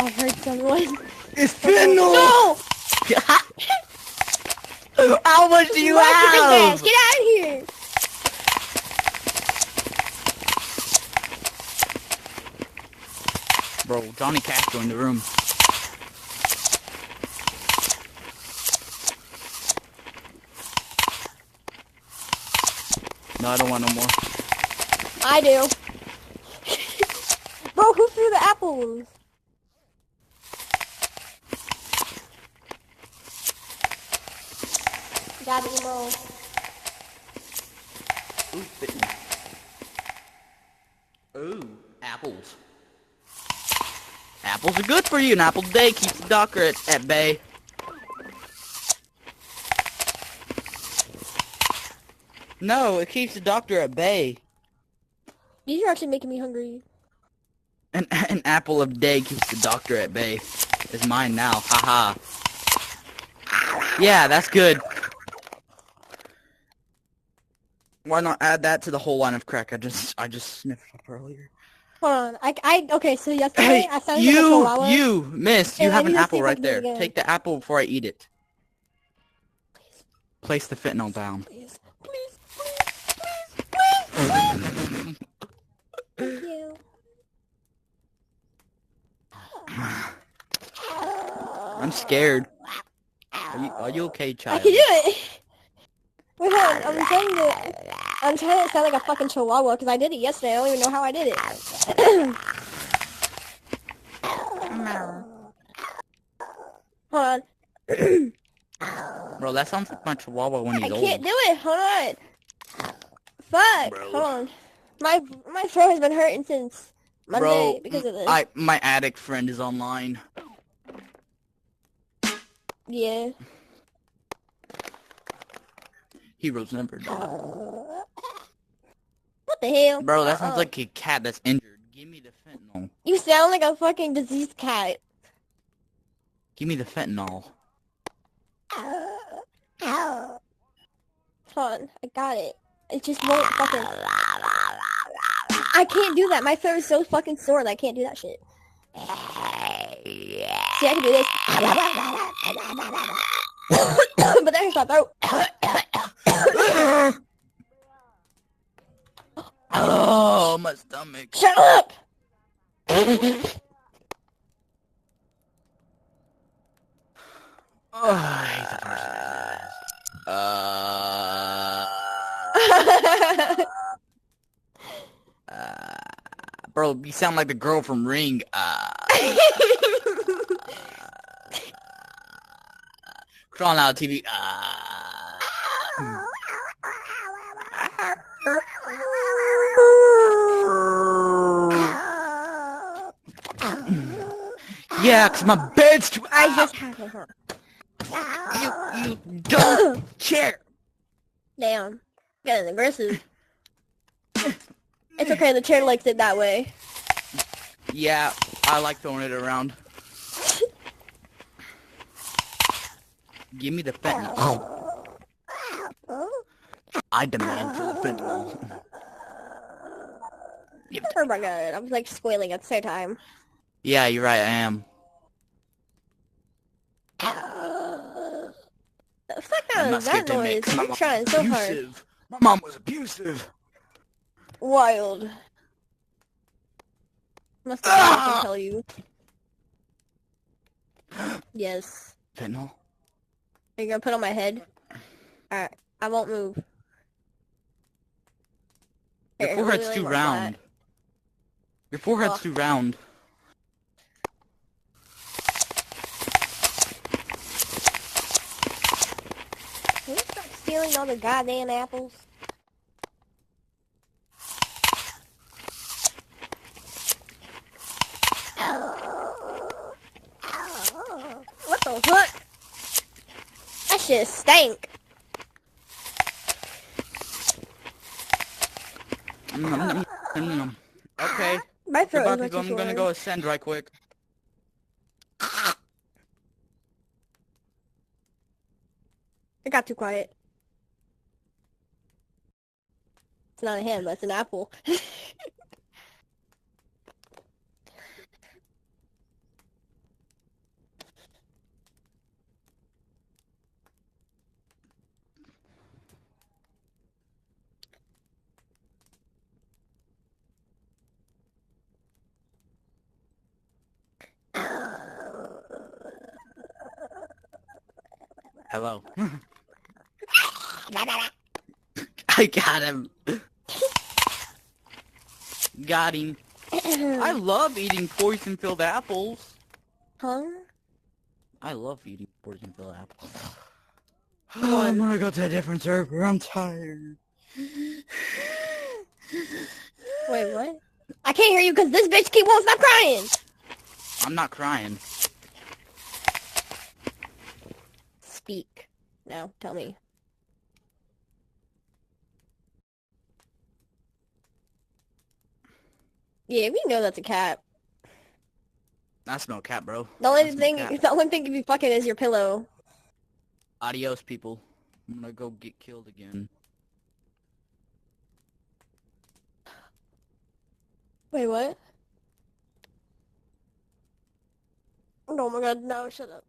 I heard someone. It's fentanyl! No! How much do you Watch your big ass. have? Get out of here! Bro, Johnny Castro in the room. No, I don't want no more. I do. Bro, who threw the apples? Got it, emo. Ooh, fentanyl. Ooh, apples. Apples are good for you. An apple a day keeps the doctor at bay. No, it keeps the doctor at bay. These are actually making me hungry. An apple a day keeps the doctor at bay. It's mine now. Haha. Yeah, that's good. Why not add that to the whole line of crack I just sniffed up earlier? Hold on. Okay, so yesterday Hey, I found like a chawawa. you, miss, you And I have an need to see apple if I right can do it there. again. Take the apple before I eat it. Place the fentanyl down. Please, please, please, please, please. Thank you. I'm scared. Are you okay, I child? can do it. Wait, hold on. I'm trying to sound like a fucking chihuahua because I did it yesterday. I don't even know how I did it. Hold on. Bro, that sounds like my chihuahua when I he's old. can't do it. Hold on. Fuck. Bro. Hold on. My throat has been hurting since Monday Bro, because of this. my addict friend is online. Yeah. Heroes never die. What the hell? Bro, that sounds like a cat that's injured. Give me the fentanyl. You sound like a fucking diseased cat. Give me the fentanyl. Hold on. I got it. It just won't fucking... I can't do that. My throat is so fucking sore that I can't do that shit. See, I can do this. But that hurts my throat. Oh, my stomach. Shut up! Oh, I hate the person bro, you sound like the girl from Ring. Crawling out of TV. Yeah, 'cause my bed's too... I just had it hurt. You don't care. Damn. Getting aggressive. It's okay, the chair likes it that way. Yeah, I like throwing it around. Give me the fentanyl. I demand for the fentanyl. Oh my god, I'm like squealing at the same time. Yeah, you're right, I am. The fuck I'm out not of scared that to noise? admit, 'cause my I'm mom trying was so hard. abusive. My mom was abusive. Must have I can tell you. Yes. Fentanyl? Are you gonna put it on my head? Alright, I won't move. Your Here, forehead's really too like round. that. Your forehead's Oh. too round. Can you stop stealing all the goddamn apples? What the fuck? That shit stank. Okay. My throat Goodbye, is people. much I'm gonna sore. go ascend right quick. It got too quiet. It's not a hand, but it's an apple. hello. I got him. Got him. I love eating poison-filled apples. Huh? I love eating poison-filled apples. on. I'm gonna go to a different server. I'm tired. Wait, what? I can't hear you because this bitch won't stop crying. I'm not crying. Speak. No, tell me. Yeah, we know that's a cat. I smell cat, bro. The I only smell thing, cat. the only thing you be fucking is your pillow. Adios, people. I'm gonna go get killed again. Wait, what? Oh my god, no, shut up.